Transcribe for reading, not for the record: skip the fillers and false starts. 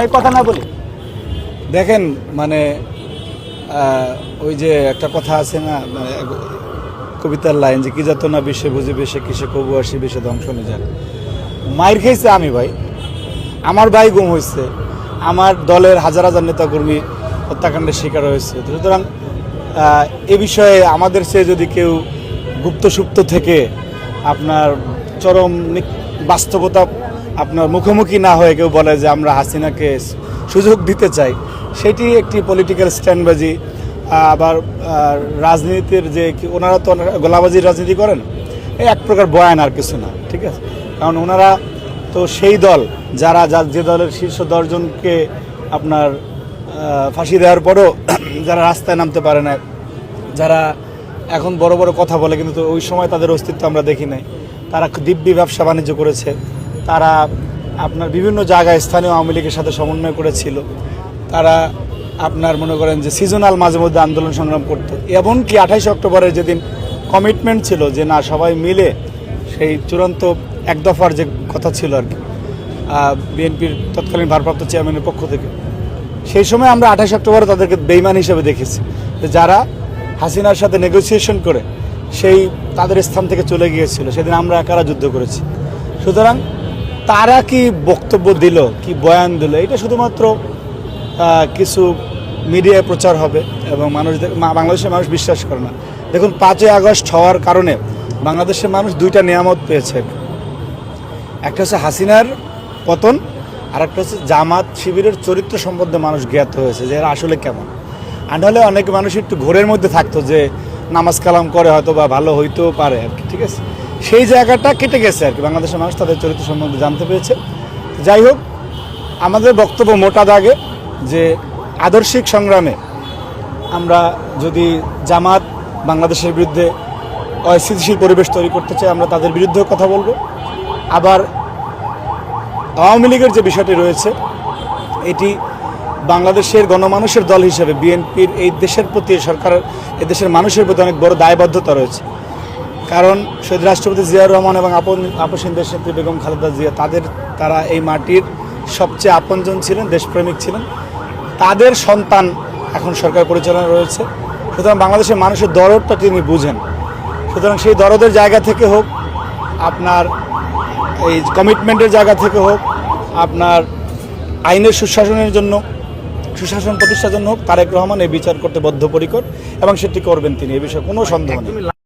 এই কথা না বলি। দেখেন মানে ওই যে একটা কথা আছে না, মানে কবিতার লাইন যে কি যত না বিশ্বে বুঝিবে সে কিসে কবু আসি বিশ্বে ধ্বংস নিয়ে যাক। মাইর খেয়েছে আমি ভাই, আমার ভাই গুম হয়েছে, আমার দলের হাজার হাজার নেতাকর্মী হত্যাকাণ্ডের শিকার হয়েছে। সুতরাং এ বিষয়ে আমাদের চেয়ে যদি কেউ গুপ্তসুপ্ত থেকে আপনার চরম বাস্তবতা আপনার মুখোমুখি না হয়ে কেউ বলে যে আমরা হাসিনাকে সুযোগ দিতে চাই, সেটি একটি পলিটিক্যাল স্ট্যান্ডবাজি। আবার রাজনীতির যে ওনারা তো গোলাবাজির রাজনীতি করেন, এই এক প্রকার বয়ান আর কিছু না, ঠিক আছে। কারণ ওনারা তো সেই দল যারা যে দলের শীর্ষ 10 জনকে আপনার ফাঁসি দেওয়ার পরও যারা রাস্তায় নামতে পারে না, যারা এখন বড় বড় কথা বলে কিন্তু ওই সময় তাদের অস্তিত্ব আমরা দেখি নাই। তারা দিব্যি ব্যবসা বাণিজ্য করেছে, তারা আপনার বিভিন্ন জায়গায় স্থানীয় আওয়ামী লীগের সাথে সমন্বয় করেছিল, তারা আপনার মনে করেন যে সিজনাল মাঝে মধ্যে আন্দোলন সংগ্রাম করতো। এমনকি 28 অক্টোবরের যেদিন কমিটমেন্ট ছিল যে না সবাই মিলে সেই চূড়ান্ত এক দফার যে কথা ছিল আর কি বিএনপির তৎকালীন ভারপ্রাপ্ত চেয়ারম্যানের পক্ষ থেকে, সেই সময় আমরা 28 অক্টোবরে তাদেরকে বেইমান হিসেবে দেখেছি, যারা হাসিনার সাথে নেগোসিয়েশন করে সেই তাদের স্থান থেকে চলে গিয়েছিল। সেদিন আমরা একারা যুদ্ধ করেছি। সুতরাং তারা কি বক্তব্য দিল, কি বয়ান দিল, এটা শুধুমাত্র কিছু মিডিয়ায় প্রচার হবে এবং বাংলাদেশের মানুষ বিশ্বাস করে না। দেখুন 5ই আগস্ট হওয়ার কারণে বাংলাদেশের মানুষ 2টা নিয়ামত পেয়েছে। একটা হচ্ছে হাসিনার পতন, আর একটা হচ্ছে জামাত শিবিরের চরিত্র সম্বন্ধে মানুষ জ্ঞাত হয়েছে যে এরা আসলে কেমন। আর নাহলে অনেক মানুষ একটু ঘোরের মধ্যে থাকতো যে নামাজ কালাম করে হয়তো বা ভালো হইতেও পারে আর কি, ঠিক আছে। সেই জায়গাটা কেটে গেছে আর কি, বাংলাদেশের মানুষ তাদের চরিত্র সম্বন্ধে জানতে পেরেছে। যাই হোক, আমাদের বক্তব্য মোটা দাগে যে আদর্শিক সংগ্রামে আমরা যদি জামাত বাংলাদেশের বিরুদ্ধে অস্থিতিশীল পরিবেশ তৈরি করতে চাই, আমরা তাদের বিরুদ্ধেও কথা বলবো। আবার আওয়ামী লীগের যে বিষয়টি রয়েছে, এটি বাংলাদেশের গণমানুষের দল হিসেবে বিএনপির এই দেশের প্রতি সরকারের এই দেশের মানুষের প্রতি অনেক বড় দায়বদ্ধতা রয়েছে। কারণ শহীদ রাষ্ট্রপতি জিয়াউর রহমান এবং আপসহীন দেশনেত্রী বেগম খালেদা জিয়া তারা এই মাটির সবচেয়ে আপনজন ছিলেন, দেশপ্রেমিক ছিলেন। তাদের সন্তান এখন সরকার পরিচালনা রয়েছে। সুতরাং বাংলাদেশের মানুষের দরদটা তিনি বুঝেন। সুতরাং সেই দরদের জায়গা থেকে হোক, আপনার এই কমিটমেন্টের জায়গা থেকে হোক, আপনার আইনের সুশাসন প্রতিষ্ঠার জন্য হোক, তারেক রহমান এই বিচার করতে বদ্ধপরিকর এবং সেটি করবেন তিনি, এ বিষয়ে কোনো সন্দেহ নেই।